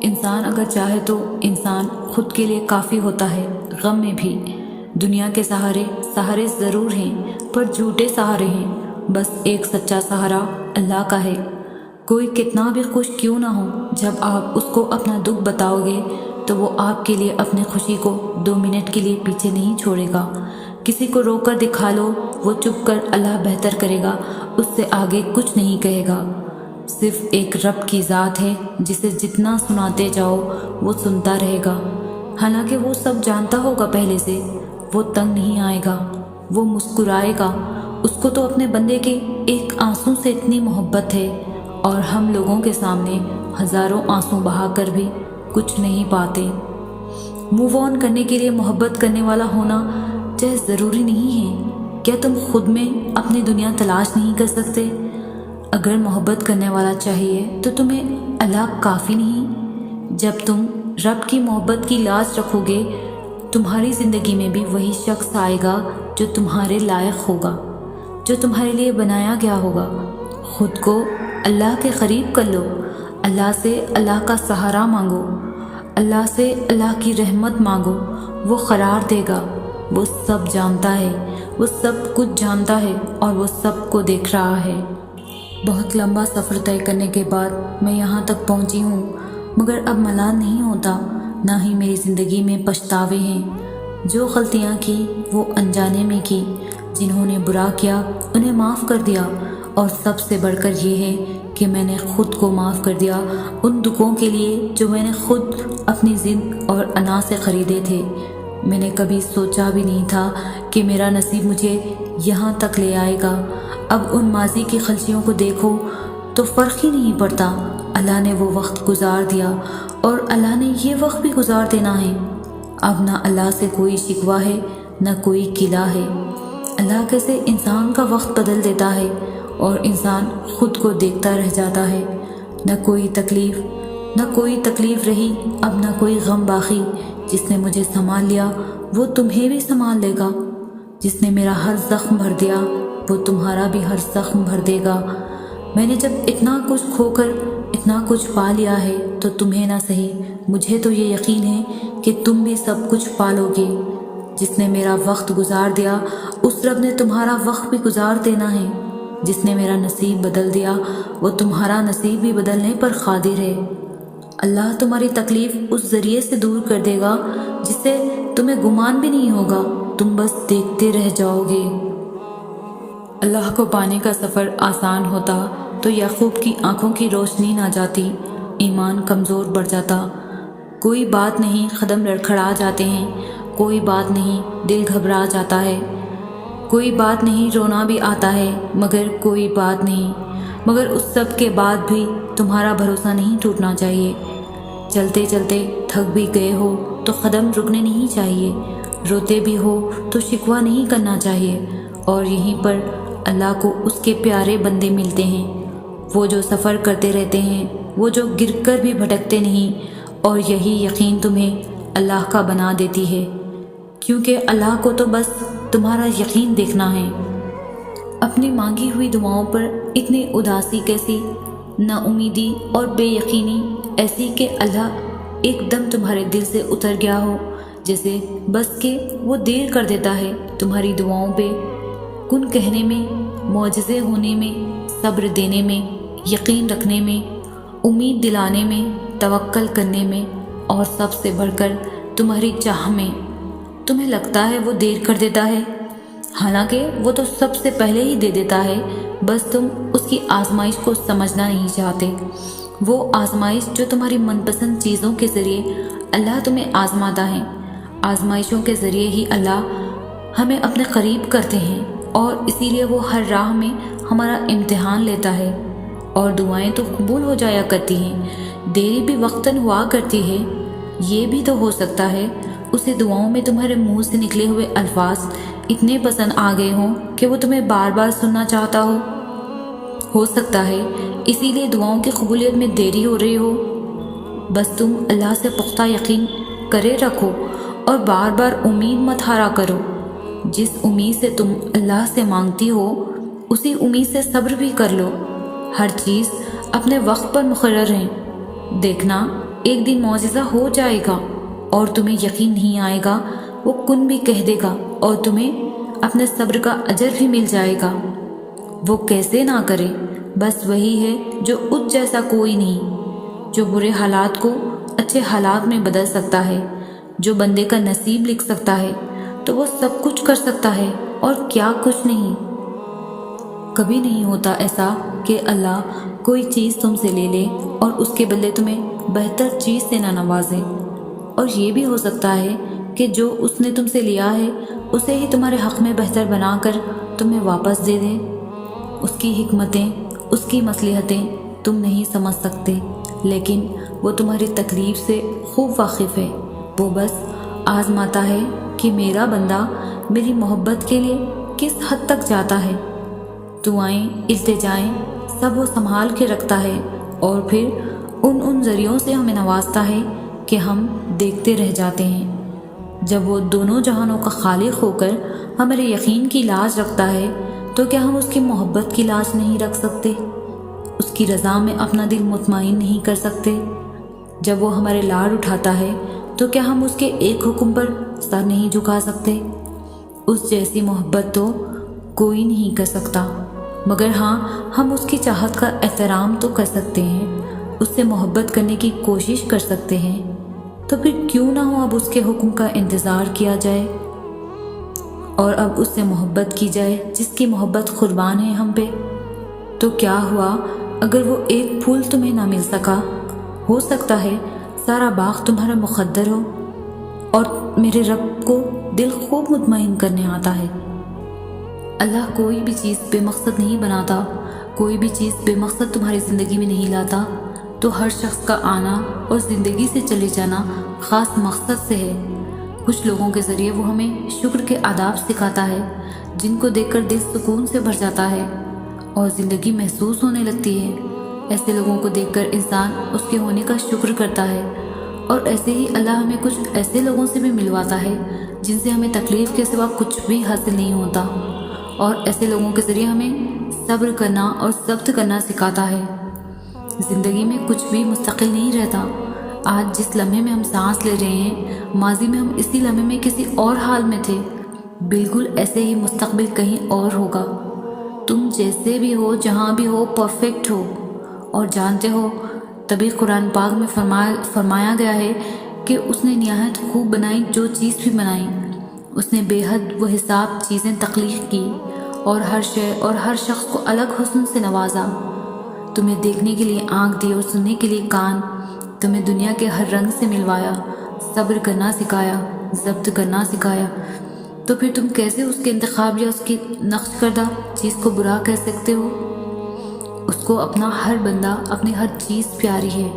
انسان اگر چاہے تو انسان خود کے لیے کافی ہوتا ہے، غم میں بھی۔ دنیا کے سہارے ضرور ہیں پر جھوٹے سہارے ہیں، بس ایک سچا سہارا اللہ کا ہے۔ کوئی کتنا بھی خوش کیوں نہ ہو، جب آپ اس کو اپنا دکھ بتاؤ گے تو وہ آپ کے لیے اپنی خوشی کو 2 منٹ کے لیے پیچھے نہیں چھوڑے گا۔ کسی کو رو کر دکھا لو، وہ چپ کر اللہ بہتر کرے گا، اس سے آگے کچھ نہیں کہے گا۔ صرف ایک رب کی ذات ہے جسے جتنا سناتے جاؤ وہ سنتا رہے گا، حالانکہ وہ سب جانتا ہوگا پہلے سے۔ وہ تنگ نہیں آئے گا، وہ مسکرائے گا۔ اس کو تو اپنے بندے کے ایک آنسو سے اتنی محبت ہے، اور ہم لوگوں کے سامنے ہزاروں آنسو بہا کر بھی کچھ نہیں پاتے۔ موو آن کرنے کے لیے محبت کرنے والا ہونا چاہے ضروری نہیں ہے۔ کیا تم خود میں اپنی دنیا تلاش نہیں کر سکتے؟ اگر محبت کرنے والا چاہیے تو تمہیں اللہ کافی نہیں؟ جب تم رب کی محبت کی لاج رکھو گے، تمہاری زندگی میں بھی وہی شخص آئے گا جو تمہارے لائق ہوگا، جو تمہارے لیے بنایا گیا ہوگا۔ خود کو اللہ کے قریب کر لو، اللہ سے اللہ کا سہارا مانگو، اللہ سے اللہ کی رحمت مانگو۔ وہ قرار دے گا، وہ سب جانتا ہے، وہ سب کچھ جانتا ہے اور وہ سب کو دیکھ رہا ہے۔ بہت لمبا سفر طے کرنے کے بعد میں یہاں تک پہنچی ہوں، مگر اب ملال نہیں ہوتا، نہ ہی میری زندگی میں پچھتاوے ہیں۔ جو غلطیاں کی وہ انجانے میں کی، جنہوں نے برا کیا انہیں معاف کر دیا، اور سب سے بڑھ کر یہ ہے کہ میں نے خود کو معاف کر دیا ان دکھوں کے لیے جو میں نے خود اپنی ضد اور انا سے خریدے تھے۔ میں نے کبھی سوچا بھی نہیں تھا کہ میرا نصیب مجھے یہاں تک لے آئے گا۔ اب ان ماضی کی خلشیوں کو دیکھو تو فرق ہی نہیں پڑتا۔ اللہ نے وہ وقت گزار دیا اور اللہ نے یہ وقت بھی گزار دینا ہے۔ اب نہ اللہ سے کوئی شکوہ ہے، نہ کوئی گلہ ہے۔ اللہ کیسے انسان کا وقت بدل دیتا ہے اور انسان خود کو دیکھتا رہ جاتا ہے۔ نہ کوئی تکلیف رہی، اب نہ کوئی غم باقی۔ جس نے مجھے سنبھال لیا وہ تمہیں بھی سنبھال لے گا، جس نے میرا ہر زخم بھر دیا وہ تمہارا بھی ہر زخم بھر دے گا۔ میں نے جب اتنا کچھ کھو کر اتنا کچھ پا لیا ہے تو تمہیں نہ سہی، مجھے تو یہ یقین ہے کہ تم بھی سب کچھ پالو گے۔ جس نے میرا وقت گزار دیا اس رب نے تمہارا وقت بھی گزار دینا ہے۔ جس نے میرا نصیب بدل دیا وہ تمہارا نصیب بھی بدلنے پر قادر ہے۔ اللہ تمہاری تکلیف اس ذریعے سے دور کر دے گا جس سے تمہیں گمان بھی نہیں ہوگا، تم بس دیکھتے رہ جاؤ گے۔ اللہ کو پانے کا سفر آسان ہوتا تو یعقوب کی آنکھوں کی روشنی نہ جاتی، ایمان کمزور بڑھ جاتا۔ کوئی بات نہیں، قدم لڑکھڑا جاتے ہیں، کوئی بات نہیں، دل گھبرا جاتا ہے، کوئی بات نہیں، رونا بھی آتا ہے، مگر کوئی بات نہیں، مگر اس سب کے بعد بھی تمہارا بھروسہ نہیں ٹوٹنا چاہیے۔ چلتے چلتے تھک بھی گئے ہو تو قدم رکنے نہیں چاہیے، روتے بھی ہو تو شکوہ نہیں کرنا چاہیے، اور یہیں پر اللہ کو اس کے پیارے بندے ملتے ہیں، وہ جو سفر کرتے رہتے ہیں، وہ جو گر کر بھی بھٹکتے نہیں، اور یہی یقین تمہیں اللہ کا بنا دیتی ہے، کیونکہ اللہ کو تو بس تمہارا یقین دیکھنا ہے۔ اپنی مانگی ہوئی دعاؤں پر اتنی اداسی کیسی، نا امیدی اور بے یقینی ایسی کہ اللہ ایک دم تمہارے دل سے اتر گیا ہو، جیسے بس کہ وہ دیر کر دیتا ہے تمہاری دعاؤں پہ، کن کہنے میں، معجزے ہونے میں، صبر دینے میں، یقین رکھنے میں، امید دلانے میں، توکل کرنے میں، اور سب سے بڑھ کر تمہاری چاہ میں۔ تمہیں لگتا ہے وہ دیر کر دیتا ہے، حالانکہ وہ تو سب سے پہلے ہی دے دیتا ہے، بس تم اس کی آزمائش کو سمجھنا نہیں چاہتے۔ وہ آزمائش جو تمہاری من پسند چیزوں کے ذریعے اللہ تمہیں آزماتا ہے۔ آزمائشوں کے ذریعے ہی اللہ ہمیں اپنے قریب کرتے ہیں، اور اسی لیے وہ ہر راہ میں ہمارا امتحان لیتا ہے، اور دعائیں تو قبول ہو جایا کرتی ہیں، دیری بھی وقتاً ہوا کرتی ہے۔ یہ بھی تو ہو سکتا ہے اسے دعاؤں میں تمہارے منہ سے نکلے ہوئے الفاظ اتنے پسند آ گئے ہوں کہ وہ تمہیں بار بار سننا چاہتا ہو سکتا ہے اسی لیے دعاؤں کی قبولیت میں دیری ہو رہی ہو۔ بس تم اللہ سے پختہ یقین کرے رکھو اور بار بار امید مت ہارا کرو۔ جس امید سے تم اللہ سے مانگتی ہو اسی امید سے صبر بھی کر لو۔ ہر چیز اپنے وقت پر مقرر رہیں۔ دیکھنا ایک دن معجزہ ہو جائے گا اور تمہیں یقین نہیں آئے گا، وہ کن بھی کہہ دے گا اور تمہیں اپنے صبر کا اجر بھی مل جائے گا۔ وہ کیسے نہ کرے، بس وہی ہے جو اس جیسا کوئی نہیں، جو برے حالات کو اچھے حالات میں بدل سکتا ہے، جو بندے کا نصیب لکھ سکتا ہے، تو وہ سب کچھ کر سکتا ہے اور کیا کچھ نہیں۔ کبھی نہیں ہوتا ایسا کہ اللہ کوئی چیز تم سے لے لے اور اس کے بدلے تمہیں بہتر چیز سے نہ نوازے، اور یہ بھی ہو سکتا ہے کہ جو اس نے تم سے لیا ہے اسے ہی تمہارے حق میں بہتر بنا کر تمہیں واپس دے دے۔ اس کی حکمتیں، اس کی مصلحتیں تم نہیں سمجھ سکتے، لیکن وہ تمہاری تکلیف سے خوب واقف ہے۔ وہ بس آزماتا ہے کہ میرا بندہ میری محبت کے لیے کس حد تک جاتا ہے۔ دعائیں، التجائیں سب وہ سنبھال کے رکھتا ہے، اور پھر ان ذریعوں سے ہمیں نوازتا ہے کہ ہم دیکھتے رہ جاتے ہیں۔ جب وہ دونوں جہانوں کا خالق ہو کر ہمارے یقین کی لاج رکھتا ہے تو کیا ہم اس کی محبت کی لاج نہیں رکھ سکتے؟ اس کی رضا میں اپنا دل مطمئن نہیں کر سکتے؟ جب وہ ہمارے لاڈ اٹھاتا ہے تو کیا ہم اس کے ایک حکم پر سر نہیں جھکا سکتے؟ اس جیسی محبت تو کوئی نہیں کر سکتا، مگر ہاں ہم اس کی چاہت کا احترام تو کر سکتے ہیں، اس سے محبت کرنے کی کوشش کر سکتے ہیں۔ تو پھر کیوں نہ ہو اب اس کے حکم کا انتظار کیا جائے اور اب اس سے محبت کی جائے جس کی محبت قربان ہے ہم پہ۔ تو کیا ہوا اگر وہ ایک پھول تمہیں نہ مل سکا؟ ہو سکتا ہے سارا باغ تمہارا مقدر ہو، اور میرے رب کو دل خوب مطمئن کرنے آتا ہے۔ اللہ کوئی بھی چیز بے مقصد نہیں بناتا، کوئی بھی چیز بے مقصد تمہاری زندگی میں نہیں لاتا۔ تو ہر شخص کا آنا اور زندگی سے چلے جانا خاص مقصد سے ہے۔ کچھ لوگوں کے ذریعے وہ ہمیں شکر کے آداب سکھاتا ہے، جن کو دیکھ کر دل سکون سے بھر جاتا ہے اور زندگی محسوس ہونے لگتی ہے۔ ایسے لوگوں کو دیکھ کر انسان اس کے ہونے کا شکر کرتا ہے، اور ایسے ہی اللہ ہمیں کچھ ایسے لوگوں سے بھی ملواتا ہے جن سے ہمیں تکلیف کے سوا کچھ بھی حاصل نہیں ہوتا، اور ایسے لوگوں کے ذریعے ہمیں صبر کرنا اور ضبط کرنا سکھاتا ہے۔ زندگی میں کچھ بھی مستقل نہیں رہتا۔ آج جس لمحے میں ہم سانس لے رہے ہیں، ماضی میں ہم اسی لمحے میں کسی اور حال میں تھے، بالکل ایسے ہی مستقبل کہیں اور ہوگا۔ تم جیسے بھی ہو، جہاں بھی ہو، پرفیکٹ ہو، اور جانتے ہو تبھی قرآن پاک میں فرمایا گیا ہے کہ اس نے نہایت خوب بنائی جو چیز بھی بنائی، اس نے بے حد و حساب چیزیں تخلیق کی اور ہر شے اور ہر شخص کو الگ حسن سے نوازا۔ تمہیں دیکھنے کے لیے آنکھ دی اور سننے کے لیے کان، تمہیں دنیا کے ہر رنگ سے ملوایا، صبر کرنا سکھایا، ضبط کرنا سکھایا۔ تو پھر تم کیسے اس کے انتخاب یا اس کی نقش کردہ چیز کو برا کہہ سکتے ہو؟ اس کو اپنا ہر بندہ، اپنی ہر چیز پیاری ہے،